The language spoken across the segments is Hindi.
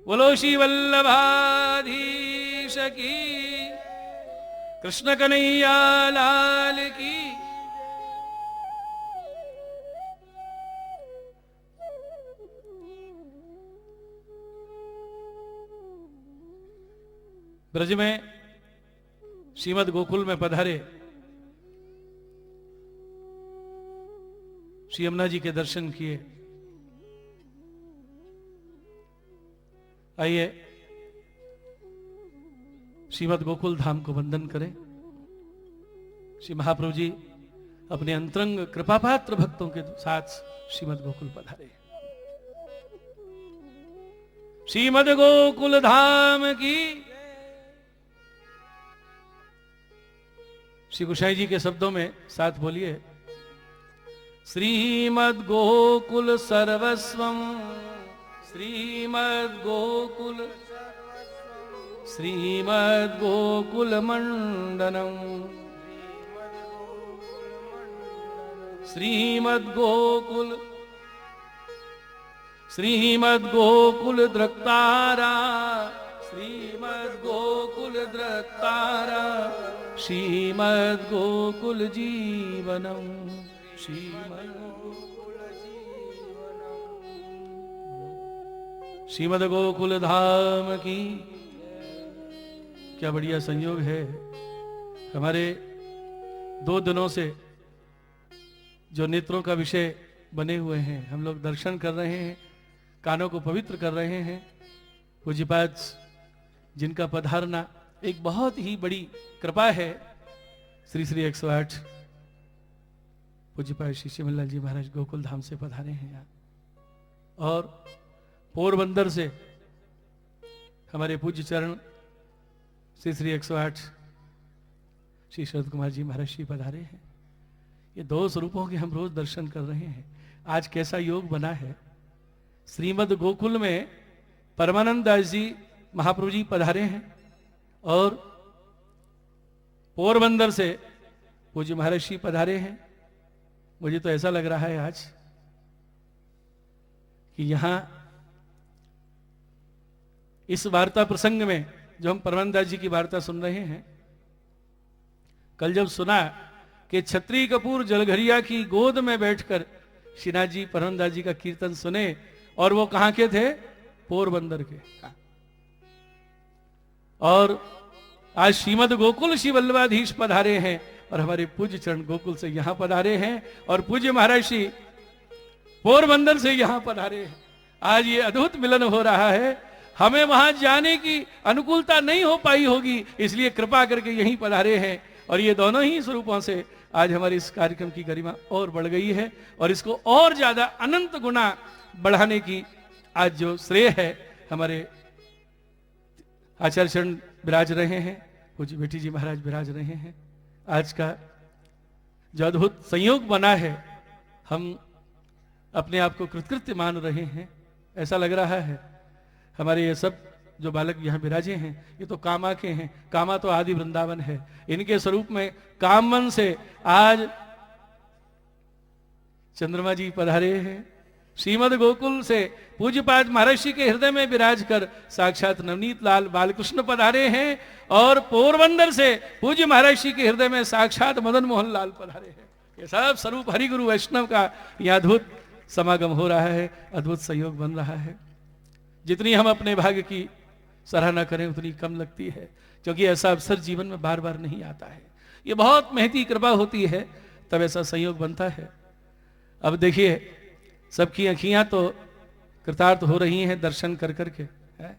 बोलो श्री वल्लभाधीश की, कृष्ण कन्हैया लाल की। ब्रज में श्रीमद गोकुल में पधारे श्री यमुना जी के दर्शन किए। आइए श्रीमद गोकुल धाम को वंदन करें। श्री महाप्रभु जी अपने अंतरंग कृपापात्र भक्तों के साथ श्रीमद गोकुल पधारे। श्रीमद गोकुल धाम की। श्री गोसाई जी के शब्दों में साथ बोलिए। श्रीमद गोकुल सर्वस्वम, श्रीमद गोकुल, श्रीमद गोकुल मंडनम, श्रीमद गोकुल, श्रीमद गोकुल द्रक्तारा, श्रीमद गोकुल द्रक्तारा, श्रीमद गोकुल जीवनम, श्रीमद श्रीमद गोकुल धाम की। क्या बढ़िया संयोग है। हमारे 2 दिनों से जो नेत्रों का विषय बने हुए हैं, हम लोग दर्शन कर रहे हैं, कानों को पवित्र कर रहे हैं। पूज्यपाद जिनका पधारना एक बहुत ही बड़ी कृपा है। श्री श्री 108 पूज्यपाद श्री शिवलाल जी महाराज गोकुल धाम से पधारे हैं यहाँ, और पोरबंदर से हमारे पूज्य चरण श्री श्री 108 श्री शरद कुमार जी महाराज श्री पधारे हैं। ये 2 स्वरूपों के हम रोज दर्शन कर रहे हैं। आज कैसा योग बना है। श्रीमद गोकुल में परमानंद दास जी महाप्रभु जी पधारे हैं, और पोरबंदर से पूज्य महाराज श्री पधारे हैं। मुझे तो ऐसा लग रहा है आज कि यहां इस वार्ता प्रसंग में जो हम परमानंद दास जी की वार्ता सुन रहे हैं, कल जब सुना कि छत्री कपूर जलघरिया की गोद में बैठकर श्रीनाथ जी परमानंद दास जी का कीर्तन सुने, और वो कहां के थे? पोरबंदर के। और आज श्रीमद गोकुल श्री वल्लभाधीश पधारे हैं, और हमारे पूज्य चरण गोकुल से यहां पधारे हैं, और पूज्य महाराज श्री पोरबंदर से यहां पधारे हैं। आज ये अद्भुत मिलन हो रहा है। हमें वहां जाने की अनुकूलता नहीं हो पाई होगी, इसलिए कृपा करके यहीं पधारे हैं, और ये दोनों ही स्वरूपों से आज हमारे इस कार्यक्रम की गरिमा और बढ़ गई है, और इसको और ज्यादा अनंत गुना बढ़ाने की आज जो श्रेय है हमारे आचार्य चरण विराज रहे हैं, पूज्य बेटी जी महाराज विराज रहे हैं। आज का जो अद्भुत संयोग बना है, हम अपने आप को कृतकृत्य मान रहे हैं। ऐसा लग रहा है हमारे ये सब जो बालक यहाँ विराजे हैं, ये तो कामा के हैं। कामा तो आदि वृंदावन है। इनके स्वरूप में कामवन से आज चंद्रमा जी पधारे हैं। श्रीमद गोकुल से पूज्यपाद महर्षि के हृदय में विराज कर साक्षात नवनीत लाल बालकृष्ण पधारे हैं, और पोरबंदर से पूज्य महर्षि के हृदय में साक्षात मदन मोहन लाल पधारे हैं। ये सब स्वरूप हरिगुरु वैष्णव का यह अद्भुत समागम हो रहा है, अद्भुत संयोग बन रहा है। जितनी हम अपने भाग्य की सराहना करें उतनी कम लगती है, क्योंकि ऐसा अवसर जीवन में बार बार नहीं आता है। ये बहुत महती कृपा होती है, तब ऐसा संयोग बनता है। अब देखिए, सबकी अखियां तो कृतार्थ हो रही हैं दर्शन कर करके है।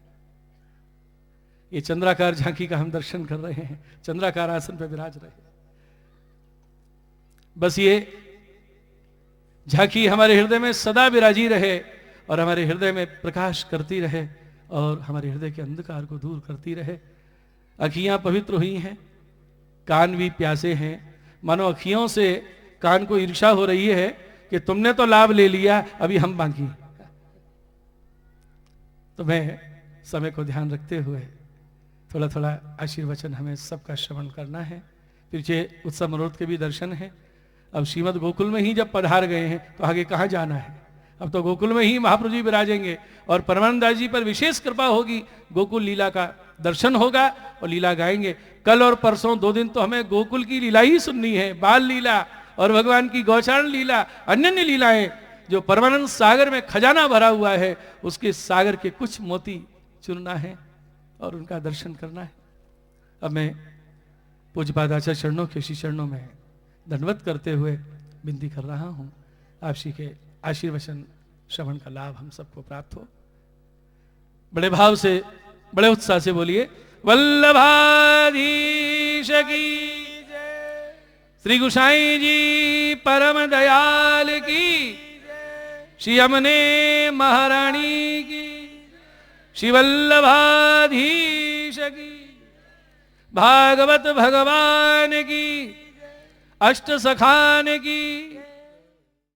ये चंद्राकार झांकी का हम दर्शन कर रहे हैं। चंद्राकार आसन पर विराज रहे। बस ये झांकी हमारे हृदय में सदा विराजी रहे, और हमारे हृदय में प्रकाश करती रहे, और हमारे हृदय के अंधकार को दूर करती रहे। अखियां पवित्र हुई हैं, कान भी प्यासे हैं। मानो अखियों से कान को ईर्ष्या हो रही है कि तुमने तो लाभ ले लिया, अभी हम बाकी। तो मैं समय को ध्यान रखते हुए थोड़ा थोड़ा आशीर्वचन हमें सबका श्रवण करना है। पीछे उत्सव मनोरथ के भी दर्शन है। अब श्रीमद गोकुल में ही जब पधार गए हैं तो आगे कहाँ जाना है। अब तो गोकुल में ही महाप्रभु जी विराजेंगे और परमानंद दास जी पर विशेष कृपा होगी, गोकुल लीला का दर्शन होगा और लीला गाएंगे। कल और परसों 2 दिन तो हमें गोकुल की लीला ही सुननी है, बाल लीला और भगवान की गौचारण लीला, अन्य लीलाएं जो परमानंद सागर में खजाना भरा हुआ है, उसके सागर के कुछ मोती चुनना है और उनका दर्शन करना है। अब मैं पूज्यपाद आचार्य चरणों के श्री चरणों में दंडवत करते हुए विनती कर रहा हूं, आप श्री के आशीर्वचन श्रवण का लाभ हम सबको प्राप्त हो। बड़े भाव से, बड़े उत्साह से बोलिए, वल्लभाधीश की जय, श्री गुसाई जी परम दयाल की, श्री यमुने महारानी की, श्री वल्लभाधीश की, भागवत भगवान की, अष्ट सखान की,